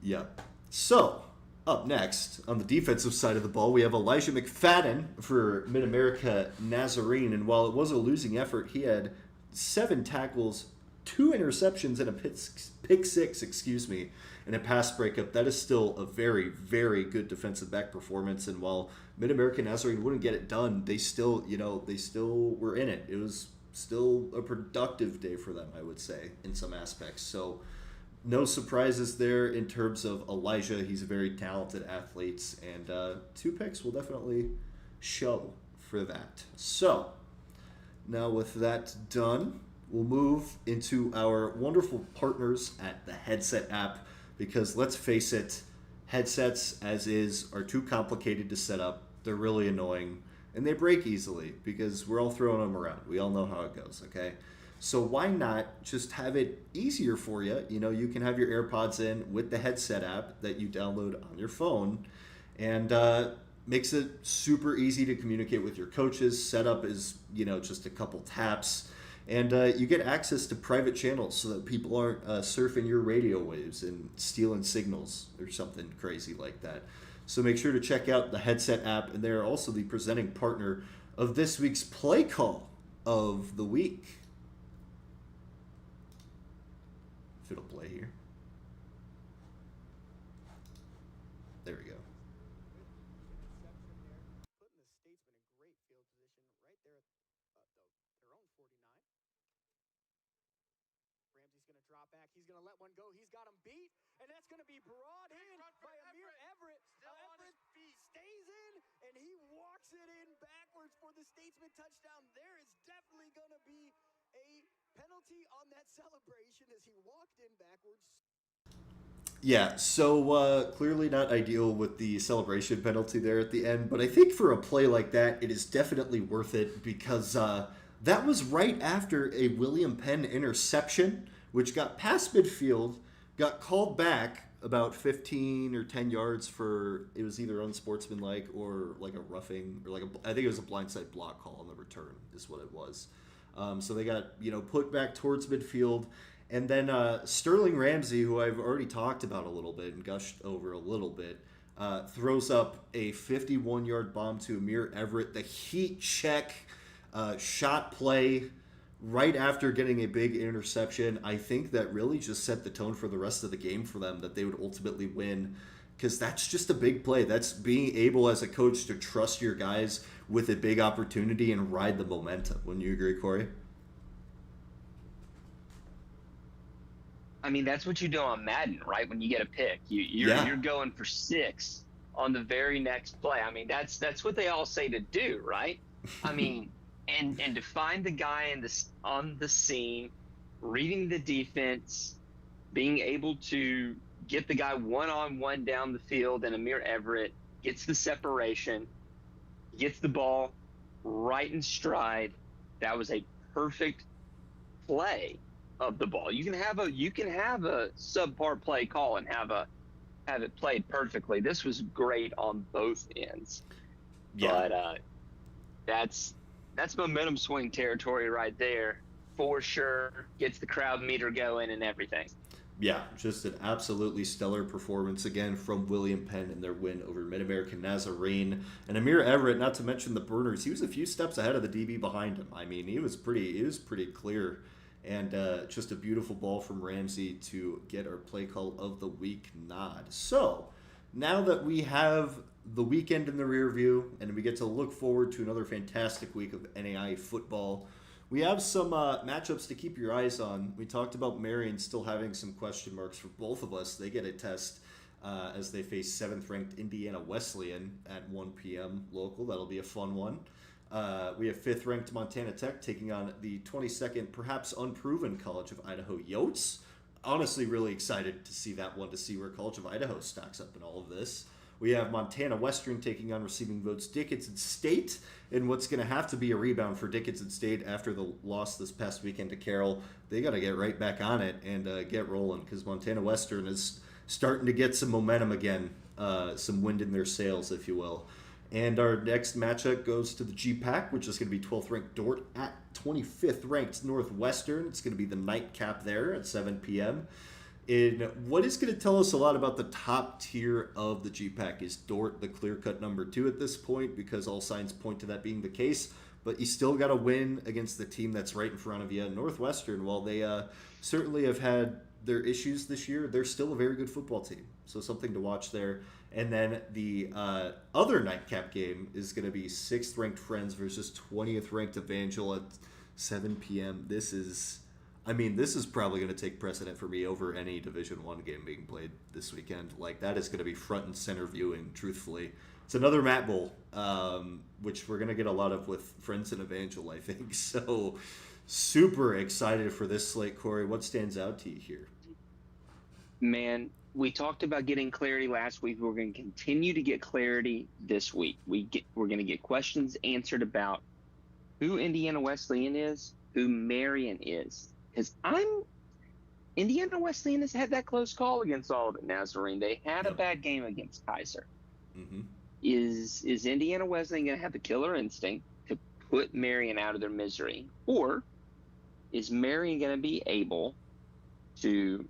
Yeah. So, up next, on the defensive side of the ball, we have Elijah McFadden for Mid-America Nazarene. And while it was a losing effort, he had 7 tackles, 2 interceptions, and a pick six, and a pass breakup. That is still a very, very good defensive back performance. And while Mid-America Nazarene wouldn't get it done, they still were in it. It was still a productive day for them, I would say, in some aspects. So, no surprises there in terms of Elijah. He's a very talented athlete, and 2 picks will definitely show for that. So, now with that done, we'll move into our wonderful partners at the Headset app, because let's face it, headsets as is are too complicated to set up. They're really annoying, and they break easily because we're all throwing them around. We all know how it goes, okay? So why not just have it easier for you? You know, you can have your AirPods in with the Headset app that you download on your phone, and makes it super easy to communicate with your coaches. Setup is, just a couple taps, and you get access to private channels so that people aren't surfing your radio waves and stealing signals or something crazy like that. So make sure to check out the Headset app, and they're also the presenting partner of this week's Play Call of the Week. If it'll play here. There we go. Putting the Statesman in great field position right there at their own 49. Ramsey's going to drop back. He's going to let one go. He's got him beat, and that's going to be brought in by Amir Everett. Everett stays in, and he walks it in backwards for the Statesman touchdown. There is definitely going to be a penalty on that celebration as he walked in backwards. Yeah, so clearly not ideal with the celebration penalty there at the end, but I think for a play like that, it is definitely worth it because that was right after a William Penn interception, which got past midfield, got called back about 15 or 10 yards for, it was either unsportsmanlike or like a roughing, or I think it was a blindside block call on the return is what it was. So they got, put back towards midfield. And then Sterling Ramsey, who I've already talked about a little bit and gushed over a little bit, throws up a 51-yard bomb to Amir Everett. The heat check shot play right after getting a big interception. I think that really just set the tone for the rest of the game for them, that they would ultimately win. because that's just a big play. That's being able as a coach to trust your guys with a big opportunity and ride the momentum. Wouldn't you agree, Corey? I mean, that's what you do on Madden, right? When you get a pick, Yeah. you're going for 6 on the very next play. I mean, that's what they all say to do, right? I mean, and to find the guy on the scene, reading the defense, being able to get the guy one-on-one down the field, and Amir Everett gets the separation, gets the ball right in stride. That was a perfect play of the ball. You can have a subpar play call and have it played perfectly. This was great on both ends. Yeah. But that's momentum swing territory right there for sure. Gets the crowd meter going and everything. Yeah, just an absolutely stellar performance again from William Penn in their win over Mid-American Nazarene. And Amir Everett, not to mention the burners, he was a few steps ahead of the DB behind him. I mean, he was pretty clear. And just a beautiful ball from Ramsey to get our play call of the week nod. So, now that we have the weekend in the rear view and we get to look forward to another fantastic week of NAI football, we have some matchups to keep your eyes on. We talked about Marion still having some question marks for both of us. They get a test as they face 7th-ranked Indiana Wesleyan at 1 p.m. local. That'll be a fun one. We have 5th-ranked Montana Tech taking on the 22nd, perhaps unproven College of Idaho Yotes. Honestly, really excited to see that one, to see where College of Idaho stacks up in all of this. We have Montana Western taking on receiving votes Dickinson State in what's going to have to be a rebound for Dickinson State after the loss this past weekend to Carroll. They got to get right back on it and get rolling, because Montana Western is starting to get some momentum again, some wind in their sails, if you will. And our next matchup goes to the GPAC, which is going to be 12th-ranked Dordt at 25th-ranked Northwestern. It's going to be the nightcap there at 7 p.m. In what is going to tell us a lot about the top tier of the GPAC. Is Dordt the clear-cut number 2 at this point? Because all signs point to that being the case. But you still got to win against the team that's right in front of you. Northwestern, while they certainly have had their issues this year, they're still a very good football team. So something to watch there. And then the other nightcap game is going to be 6th-ranked Friends versus 20th-ranked Evangel at 7 p.m. This is probably going to take precedent for me over any Division I game being played this weekend. Like, that is going to be front and center viewing, truthfully. It's another Mat Bowl, which we're going to get a lot of with Friends and Evangel, I think. So, super excited for this slate, Corey. What stands out to you here? Man, we talked about getting clarity last week. We're going to continue to get clarity this week. We're going to get questions answered about who Indiana Wesleyan is, who Marion is. Because Indiana Wesleyan has had that close call against Olivet Nazarene. They had a bad game against Kaiser. Mm-hmm. Is Indiana Wesleyan going to have the killer instinct to put Marion out of their misery? Or is Marion going to be able to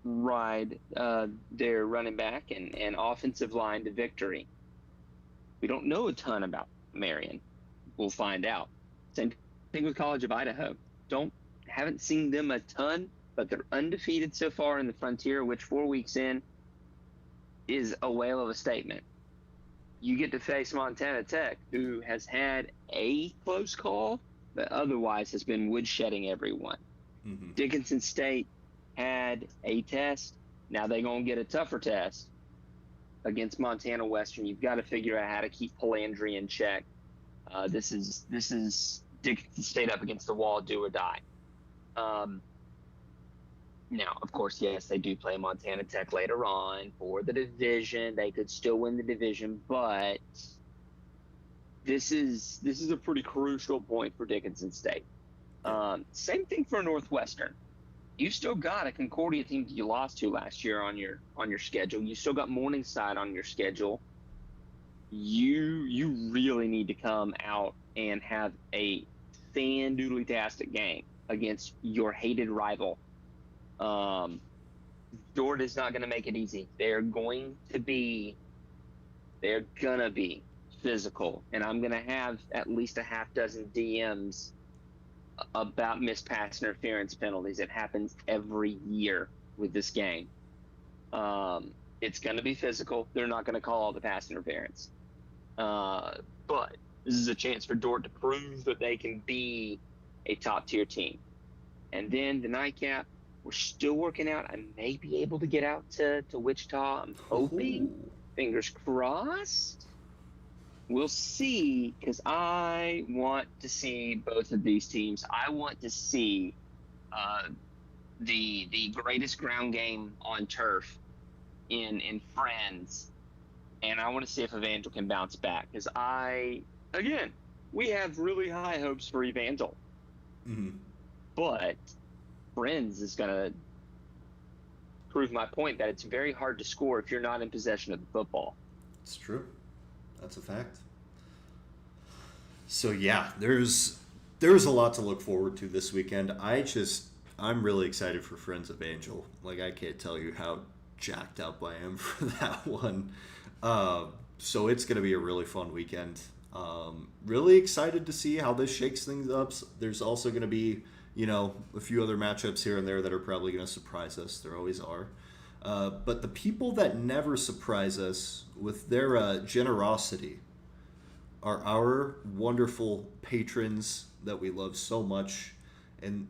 ride their running back and offensive line to victory? We don't know a ton about Marion. We'll find out. Same thing with College of Idaho. Haven't seen them a ton, but they're undefeated so far in the Frontier, which 4 weeks in is a whale of a statement. You get to face Montana Tech, who has had a close call, but otherwise has been woodshedding everyone. Mm-hmm. Dickinson State had a test. Now they're going to get a tougher test against Montana Western. You've got to figure out how to keep Palandry in check. This is Dickinson State up against the wall, do or die. Now, of course, yes, they do play Montana Tech later on for the division. They could still win the division, but this is a pretty crucial point for Dickinson State. Same thing for Northwestern. You still got a Concordia team that you lost to last year on your schedule. You still got Morningside on your schedule. You really need to come out and have a fan-doodly-tastic game against your hated rival. Dordt is not going to make it easy. They're gonna be physical, and I'm going to have at least a half dozen DMs about missed pass interference penalties. It happens every year with this game. It's going to be physical. They're not going to call all the pass interference. But this is a chance for Dordt to prove that they can be a top-tier team. And then the nightcap, we're still working out. I may be able to get out to Wichita. I'm hoping. Ooh. Fingers crossed. We'll see, because I want to see both of these teams. I want to see the greatest ground game on turf in Friends, and I want to see if Evangel can bounce back. Because we have really high hopes for Evangel, but Friends is going to prove my point that it's very hard to score if you're not in possession of the football. It's true. That's a fact. So yeah, there's a lot to look forward to this weekend. I'm really excited for Friends of Angel. Like, I can't tell you how jacked up I am for that one. So it's going to be a really fun weekend. Really excited to see how this shakes things up. There's also going to be, a few other matchups here and there that are probably going to surprise us. There always are. But the people that never surprise us with their generosity are our wonderful patrons that we love so much. And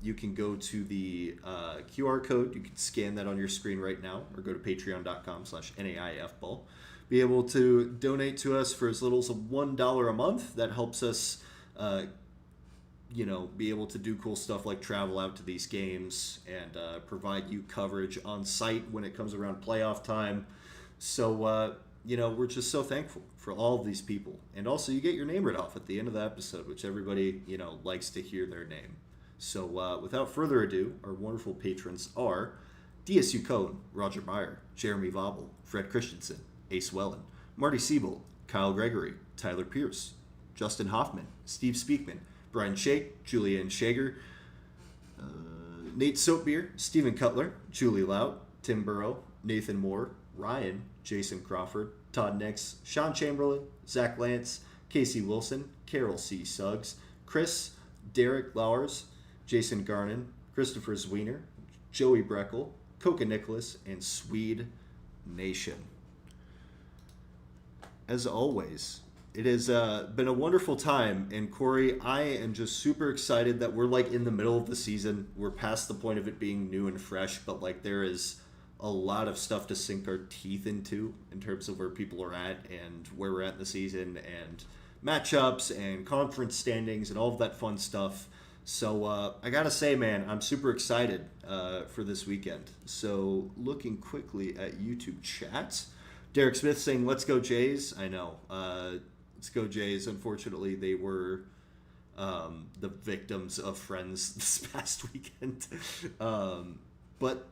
you can go to the QR code. You can scan that on your screen right now, or go to patreon.com/NAIAFBALL. Be able to donate to us for as little as $1 a month. That helps us, be able to do cool stuff like travel out to these games and provide you coverage on site when it comes around playoff time. So, we're just so thankful for all of these people. And also, you get your name read off at the end of the episode, which everybody, likes to hear their name. So, without further ado, our wonderful patrons are DSU Cohn, Roger Meyer, Jeremy Vobble, Fred Christensen, Ace Wellen, Marty Siebel, Kyle Gregory, Tyler Pierce, Justin Hoffman, Steve Speakman, Brian Shake, Julianne Shager, Nate Soapbeer, Stephen Cutler, Julie Lout, Tim Burrow, Nathan Moore, Ryan, Jason Crawford, Todd Nix, Sean Chamberlain, Zach Lance, Casey Wilson, Carol C. Suggs, Chris, Derek Lowers, Jason Garnin, Christopher Zwiener, Joey Breckel, Coca Nicholas, and Swede Nation. As always, it has been a wonderful time, and Cory, I am just super excited that we're in the middle of the season. We're past the point of it being new and fresh, but there is a lot of stuff to sink our teeth into in terms of where people are at and where we're at in the season and matchups and conference standings and all of that fun stuff. So I gotta say, man, I'm super excited for this weekend. So looking quickly at YouTube chat, Derek Smith saying, "Let's go Jays." I know. Let's go Jays. Unfortunately, they were the victims of Friends this past weekend. But,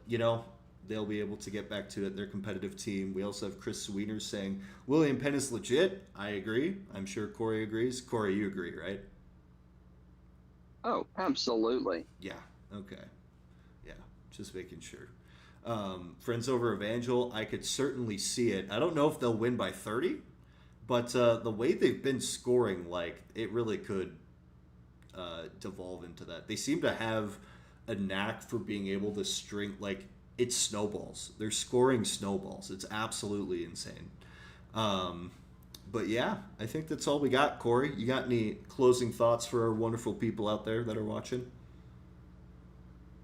they'll be able to get back to it. They're a competitive team. We also have Chris Sweener saying, "William Penn is legit." I agree. I'm sure Cory agrees. Cory, you agree, right? Oh, absolutely. Yeah. Okay. Yeah. Just making sure. Friends over Evangel, I could certainly see it. I don't know if they'll win by 30, but the way they've been scoring, it really could devolve into that. They seem to have a knack for being able to string, it's snowballs. They're scoring snowballs. It's absolutely insane. But yeah, I think that's all we got, Cory. You got any closing thoughts for our wonderful people out there that are watching?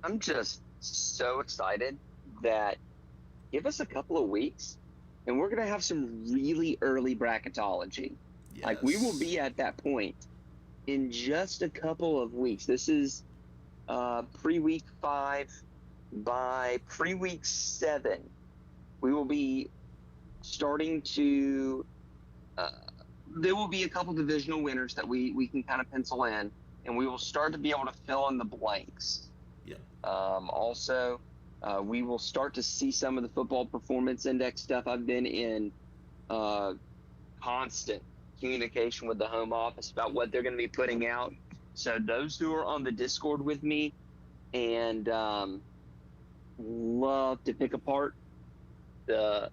I'm just so excited that give us a couple of weeks and we're going to have some really early bracketology. Yes. We will be at that point in just a couple of weeks. This is pre-week 5. By pre-week 7, we will be starting to there will be a couple divisional winners that we can kind of pencil in, and we will start to be able to fill in the blanks. Yeah. Also, we will start to see some of the football performance index stuff. I've been in constant communication with the home office about what they're going to be putting out. So those who are on the Discord with me and love to pick apart the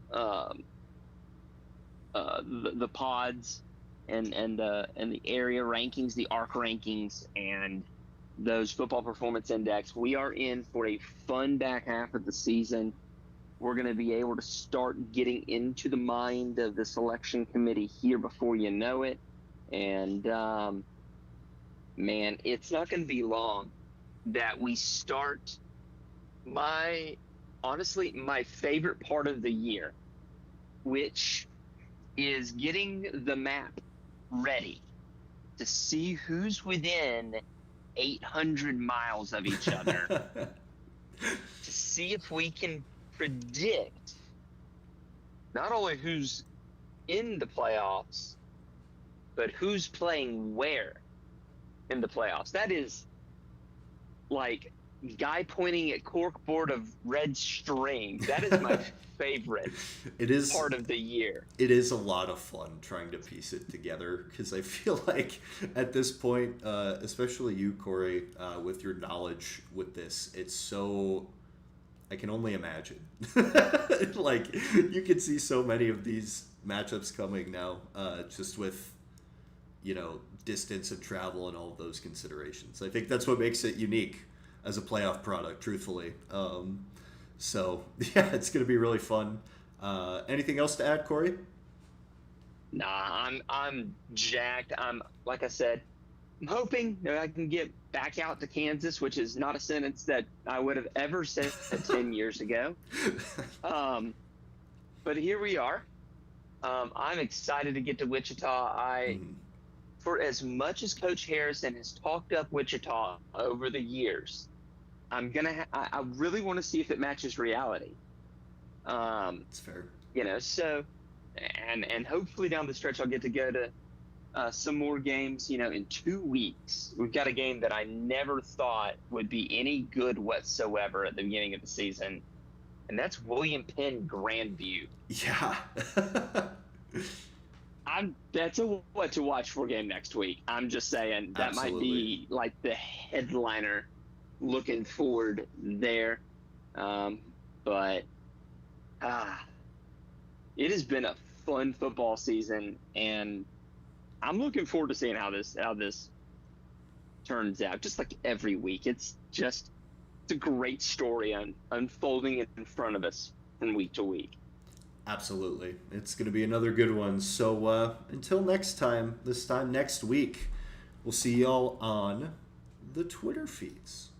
pods and the area rankings, the ARC rankings, and those football performance index. We are in for a fun back half of the season. we're going to be able to start getting into the mind of the selection committee here before you know it. And, man, it's not going to be long that we start honestly, my favorite part of the year, which is getting the map ready to see who's within 800 miles of each other, to see if we can predict not only who's in the playoffs, but who's playing where in the playoffs. That is like guy pointing at corkboard of red string. That is my favorite part of the year. It is a lot of fun trying to piece it together, because I feel like at this point, especially you, Cory, with your knowledge with this, it's so... I can only imagine. Like, you can see so many of these matchups coming now, just with, distance and travel and all of those considerations. I think that's what makes it unique as a playoff product, truthfully. So, yeah, it's going to be really fun. Anything else to add, Cory? Nah, I'm jacked. Like I said, I'm hoping that I can get back out to Kansas, which is not a sentence that I would have ever said 10 years ago. But here we are. I'm excited to get to Wichita. For as much as Coach Harrison has talked up Wichita over the years, I really want to see if it matches reality. That's fair. So, and hopefully down the stretch I'll get to go to some more games, in 2 weeks. We've got a game that I never thought would be any good whatsoever at the beginning of the season, and that's William Penn Grandview. Yeah. That's a what to watch for game next week. I'm just saying that Absolutely. might be like the headliner. Looking forward there. But it has been a fun football season, and I'm looking forward to seeing how this turns out. Just like every week, it's a great story unfolding in front of us from week to week. Absolutely. It's going to be another good one. So until next time, this time next week, we'll see y'all on the Twitter feeds.